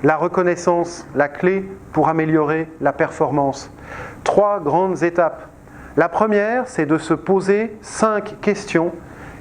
La reconnaissance, la clé pour améliorer la performance. 3 grandes étapes. La première, c'est de se poser 5 questions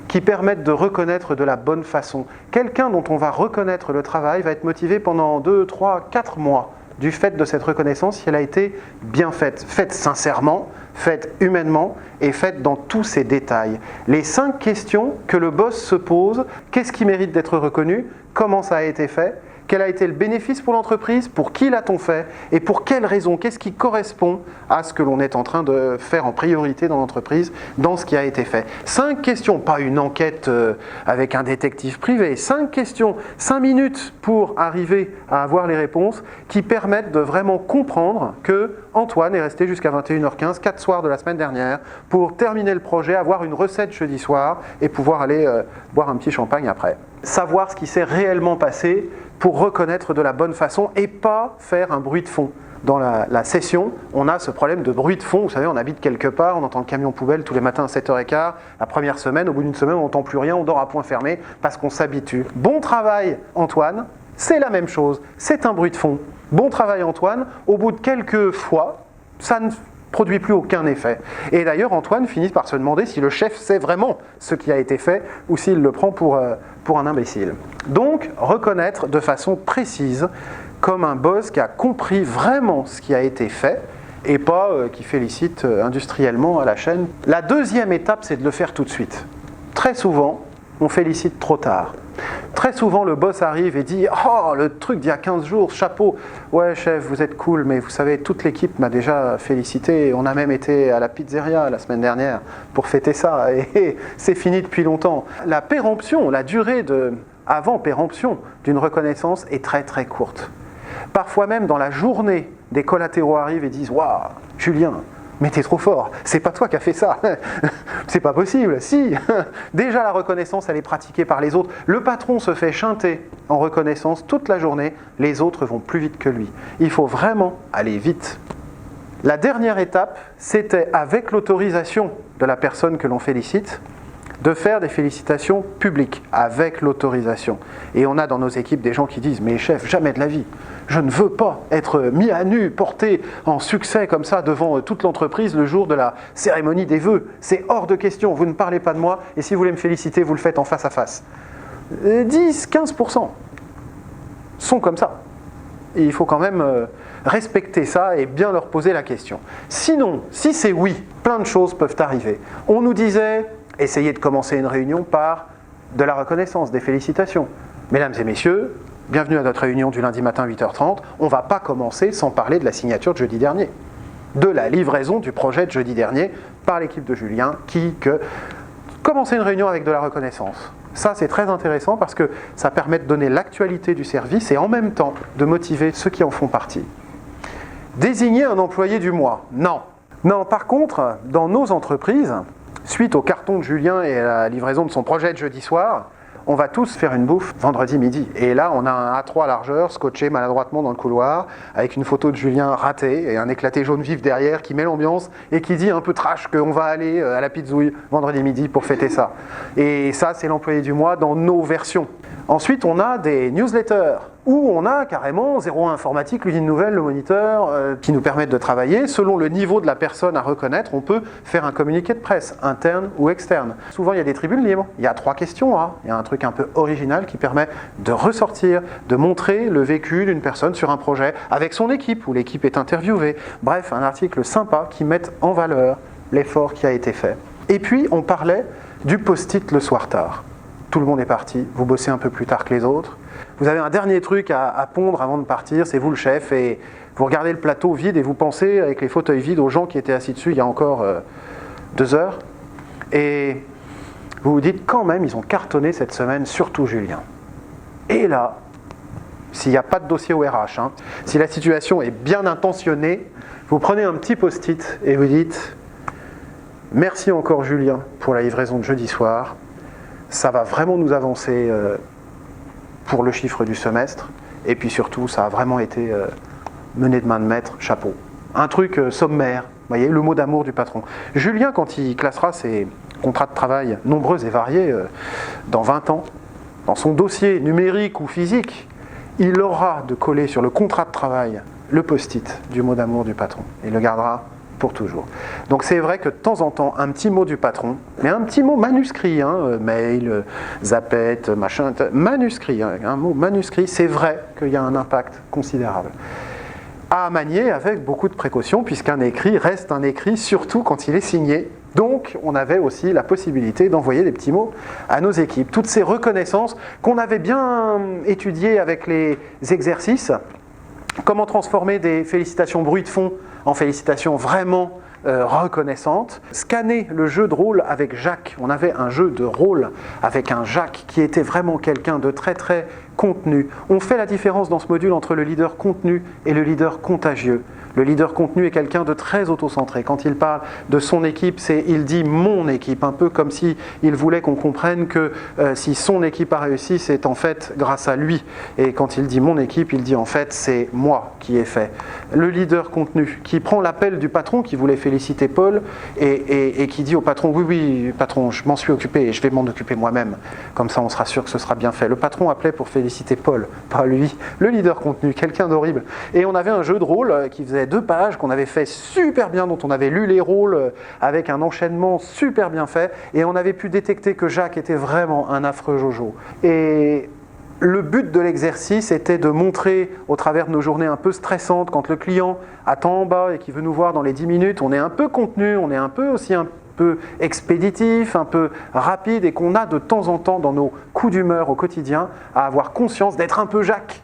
qui permettent de reconnaître de la bonne façon. Quelqu'un dont on va reconnaître le travail va être motivé pendant 2, 3, 4 mois du fait de cette reconnaissance si elle a été bien faite. Faite sincèrement, faite humainement et faite dans tous ses détails. Les 5 questions que le boss se pose, qu'est-ce qui mérite d'être reconnu, comment ça a été fait, quel a été le bénéfice pour l'entreprise, pour qui l'a-t-on fait et pour quelles raisons, qu'est-ce qui correspond à ce que l'on est en train de faire en priorité dans l'entreprise, dans ce qui a été fait. 5 questions, pas une enquête avec un détective privé, 5 questions, 5 minutes pour arriver à avoir les réponses qui permettent de vraiment comprendre que Antoine est resté jusqu'à 21h15, 4 soirs de la semaine dernière, pour terminer le projet, avoir une recette jeudi soir et pouvoir aller boire un petit champagne après. Savoir ce qui s'est réellement passé pour reconnaître de la bonne façon et pas faire un bruit de fond. Dans la session, on a ce problème de bruit de fond. Vous savez, on habite quelque part, on entend le camion poubelle tous les matins à 7h15. La première semaine, au bout d'une semaine, on n'entend plus rien, on dort à point fermé parce qu'on s'habitue. Bon travail, Antoine, c'est la même chose, c'est un bruit de fond. Bon travail, Antoine, au bout de quelques fois, ça ne produit plus aucun effet. Et d'ailleurs, Antoine finit par se demander si le chef sait vraiment ce qui a été fait ou s'il le prend pour un imbécile. Donc, reconnaître de façon précise comme un boss qui a compris vraiment ce qui a été fait et pas qui félicite industriellement à la chaîne. La deuxième étape, c'est de le faire tout de suite. Très souvent, on félicite trop tard. Très souvent, le boss arrive et dit « Oh, le truc d'il y a 15 jours, chapeau. Ouais, chef, vous êtes cool, mais vous savez, toute l'équipe m'a déjà félicité. On a même été à la pizzeria la semaine dernière pour fêter ça. Et c'est fini depuis longtemps. » La péremption, la durée avant péremption d'une reconnaissance est très très courte. Parfois même, dans la journée, des collatéraux arrivent et disent « Waouh, Julien, mais t'es trop fort, c'est pas toi qui as fait ça, c'est pas possible, si. Déjà la reconnaissance, elle est pratiquée par les autres. Le patron se fait chanter en reconnaissance toute la journée, les autres vont plus vite que lui. Il faut vraiment aller vite. La dernière étape, c'était avec l'autorisation de la personne que l'on félicite, de faire des félicitations publiques avec l'autorisation. Et on a dans nos équipes des gens qui disent « Mais chef, jamais de la vie, je ne veux pas être mis à nu, porté en succès comme ça devant toute l'entreprise le jour de la cérémonie des vœux. C'est hors de question, vous ne parlez pas de moi et si vous voulez me féliciter, vous le faites en face à face. » 10-15% sont comme ça. Et il faut quand même respecter ça et bien leur poser la question. Sinon, si c'est oui, plein de choses peuvent arriver. On nous disait, essayez de commencer une réunion par de la reconnaissance, des félicitations. Mesdames et messieurs, bienvenue à notre réunion du lundi matin 8h30. On ne va pas commencer sans parler de la signature de jeudi dernier, de la livraison du projet de jeudi dernier par l'équipe de Julien commencer une réunion avec de la reconnaissance. Ça, c'est très intéressant parce que ça permet de donner l'actualité du service et en même temps de motiver ceux qui en font partie. Désigner un employé du mois, non. Non, par contre, dans nos entreprises, suite au carton de Julien et à la livraison de son projet de jeudi soir, on va tous faire une bouffe vendredi midi. Et là, on a un A3 largeur scotché maladroitement dans le couloir, avec une photo de Julien ratée et un éclaté jaune vif derrière qui met l'ambiance et qui dit un peu trash qu'on va aller à la pizzouille vendredi midi pour fêter ça. Et ça, c'est l'employé du mois dans nos versions. Ensuite, on a des newsletters où on a carrément 01 informatique, l'usine nouvelle, le moniteur, qui nous permettent de travailler. Selon le niveau de la personne à reconnaître, on peut faire un communiqué de presse, interne ou externe. Souvent, il y a des tribunes libres. Il y a 3 questions A. Il y a un truc un peu original qui permet de ressortir, de montrer le vécu d'une personne sur un projet avec son équipe, où l'équipe est interviewée. Bref, un article sympa qui met en valeur l'effort qui a été fait. Et puis, on parlait du post-it le soir tard. Tout le monde est parti, vous bossez un peu plus tard que les autres. Vous avez un dernier truc à pondre avant de partir, c'est vous le chef, et vous regardez le plateau vide et vous pensez, avec les fauteuils vides, aux gens qui étaient assis dessus il y a encore 2 heures. Et vous vous dites, quand même, ils ont cartonné cette semaine, surtout Julien. Et là, s'il n'y a pas de dossier au RH, si la situation est bien intentionnée, vous prenez un petit post-it et vous dites « Merci encore Julien pour la livraison de jeudi soir. Ça va vraiment nous avancer pour le chiffre du semestre. Et puis surtout, ça a vraiment été mené de main de maître, chapeau. » Un truc sommaire, vous voyez, le mot d'amour du patron. Julien, quand il classera ses contrats de travail nombreux et variés dans 20 ans, dans son dossier numérique ou physique, il aura de coller sur le contrat de travail le post-it du mot d'amour du patron. Il le gardera pour toujours. Donc c'est vrai que de temps en temps, un petit mot du patron, mais un petit mot manuscrit, mail, zappette, machin, manuscrit, un mot manuscrit, c'est vrai qu'il y a un impact considérable. À manier avec beaucoup de précautions, puisqu'un écrit reste un écrit, surtout quand il est signé. Donc, on avait aussi la possibilité d'envoyer des petits mots à nos équipes. Toutes ces reconnaissances qu'on avait bien étudiées avec les exercices, comment transformer des félicitations bruit de fond en félicitations vraiment reconnaissantes. Scanner le jeu de rôle avec Jacques. On avait un jeu de rôle avec un Jacques qui était vraiment quelqu'un de très très contenu. On fait la différence dans ce module entre le leader contenu et le leader contagieux. Le leader contenu est quelqu'un de très autocentré. Quand il parle de son équipe, il dit « mon équipe », un peu comme s'il voulait qu'on comprenne que si son équipe a réussi, c'est en fait grâce à lui. Et quand il dit « mon équipe », il dit en fait « c'est moi qui ai fait ». Le leader contenu, qui prend l'appel du patron, qui voulait féliciter Paul, et qui dit au patron « oui, patron, je m'en suis occupé et je vais m'en occuper moi-même ». Comme ça, on sera sûr que ce sera bien fait. Le patron appelait pour féliciter Paul, pas lui. Le leader contenu, quelqu'un d'horrible. Et on avait un jeu de rôle qui faisait 2 pages, qu'on avait fait super bien, dont on avait lu les rôles avec un enchaînement super bien fait, et on avait pu détecter que Jacques était vraiment un affreux Jojo. Et le but de l'exercice était de montrer, au travers de nos journées un peu stressantes, quand le client attend en bas et qui veut nous voir dans les 10 minutes, on est un peu contenu, on est un peu expéditif, un peu rapide, et qu'on a de temps en temps dans nos coups d'humeur au quotidien à avoir conscience d'être un peu Jacques